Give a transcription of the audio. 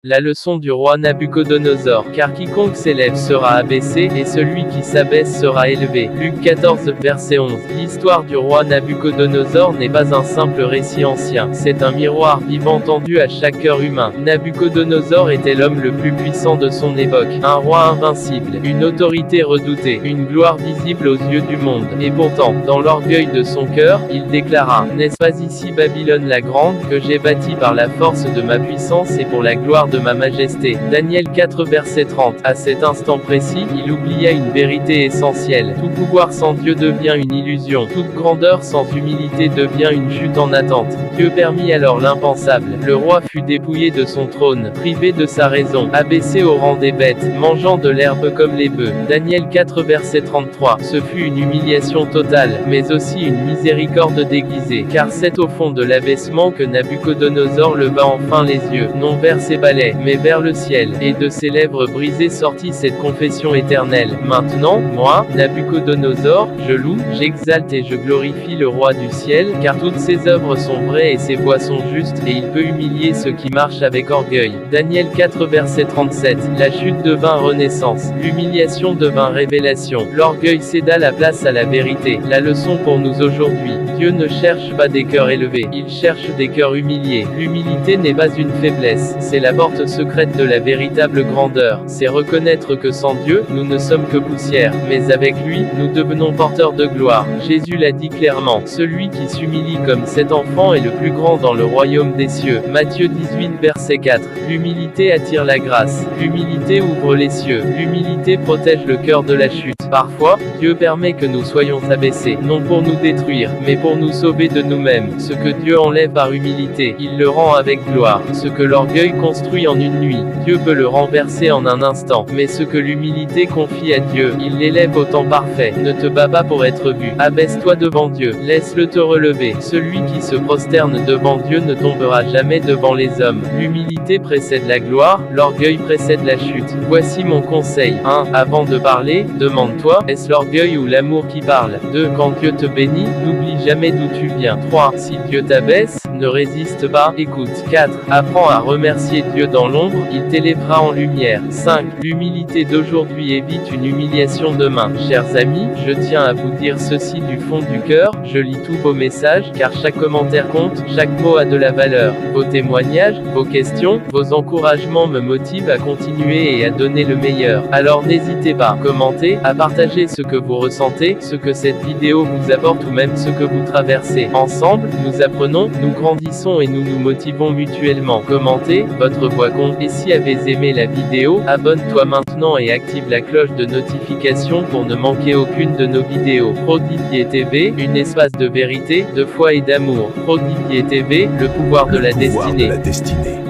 La leçon du roi Nabuchodonosor, car quiconque s'élève sera abaissé, et celui qui s'abaisse sera élevé. Luc 14, verset 11. L'histoire du roi Nabuchodonosor n'est pas un simple récit ancien, c'est un miroir vivant tendu à chaque cœur humain. Nabuchodonosor était l'homme le plus puissant de son époque, un roi invincible, une autorité redoutée, une gloire visible aux yeux du monde. Et pourtant, dans l'orgueil de son cœur, il déclara, « N'est-ce pas ici Babylone la grande, que j'ai bâtie par la force de ma puissance et pour la gloire de ma majesté. » Daniel 4 verset 30. À cet instant précis, il oublia une vérité essentielle. Tout pouvoir sans Dieu devient une illusion. Toute grandeur sans humilité devient une chute en attente. Dieu permit alors l'impensable. Le roi fut dépouillé de son trône, privé de sa raison, abaissé au rang des bêtes, mangeant de l'herbe comme les bœufs. Daniel 4 verset 33. Ce fut une humiliation totale, mais aussi une miséricorde déguisée, car c'est au fond de l'abaissement que Nabuchodonosor leva enfin les yeux, non vers ses balais, mais vers le ciel, et de ses lèvres brisées sortit cette confession éternelle. Maintenant, moi, Nabuchodonosor, je loue, j'exalte et je glorifie le roi du ciel, car toutes ses œuvres sont vraies et ses voies sont justes, et il peut humilier ceux qui marchent avec orgueil. Daniel 4 verset 37. La chute devint renaissance, l'humiliation devint révélation, l'orgueil céda la place à la vérité. La leçon pour nous aujourd'hui: Dieu ne cherche pas des cœurs élevés, il cherche des cœurs humiliés. L'humilité n'est pas une faiblesse, c'est la porte secrète de la véritable grandeur. C'est reconnaître que sans Dieu, nous ne sommes que poussière, mais avec lui, nous devenons porteurs de gloire. Jésus l'a dit clairement, celui qui s'humilie comme cet enfant est le plus grand dans le royaume des cieux. Matthieu 18 verset 4. L'humilité attire la grâce. L'humilité ouvre les cieux. L'humilité protège le cœur de la chute. Parfois, Dieu permet que nous soyons abaissés, non pour nous détruire, mais pour nous sauver de nous-mêmes. Ce que Dieu enlève par humilité, il le rend avec gloire. Ce que l'orgueil construit en une nuit, Dieu peut le renverser en un instant. Mais ce que l'humilité confie à Dieu, il l'élève au temps parfait. Ne te bats pas pour être vu. Abaisse-toi devant Dieu. Laisse-le te relever. Celui qui se prosterne devant Dieu ne tombera jamais devant les hommes. L'humilité précède la gloire, l'orgueil précède la chute. Voici mon conseil. 1. Avant de parler, demande-toi, est-ce l'orgueil ou l'amour qui parle? 2. Quand Dieu te bénit, n'oublie jamais d'où tu viens. 3. Si Dieu t'abaisse, ne résiste pas, écoute. 4. Apprends à remercier Dieu dans l'ombre, il t'élèvera en lumière. 5. L'humilité d'aujourd'hui évite une humiliation demain. Chers amis, je tiens à vous dire ceci du fond du cœur, je lis tous vos messages, car chaque commentaire compte, chaque mot a de la valeur. Vos témoignages, vos questions, vos encouragements me motivent à continuer et à donner le meilleur. Alors n'hésitez pas à commenter, à partager ce que vous ressentez, ce que cette vidéo vous apporte ou même ce que vous traversez. Ensemble, nous apprenons, nous grandissons et nous nous motivons mutuellement. Commentez, votre voix compte. Et si vous avez aimé la vidéo, abonne-toi maintenant et active la cloche de notification pour ne manquer aucune de nos vidéos. Prodidier TV, une espace de vérité, de foi et d'amour. Prodidier TV, le pouvoir de la destinée.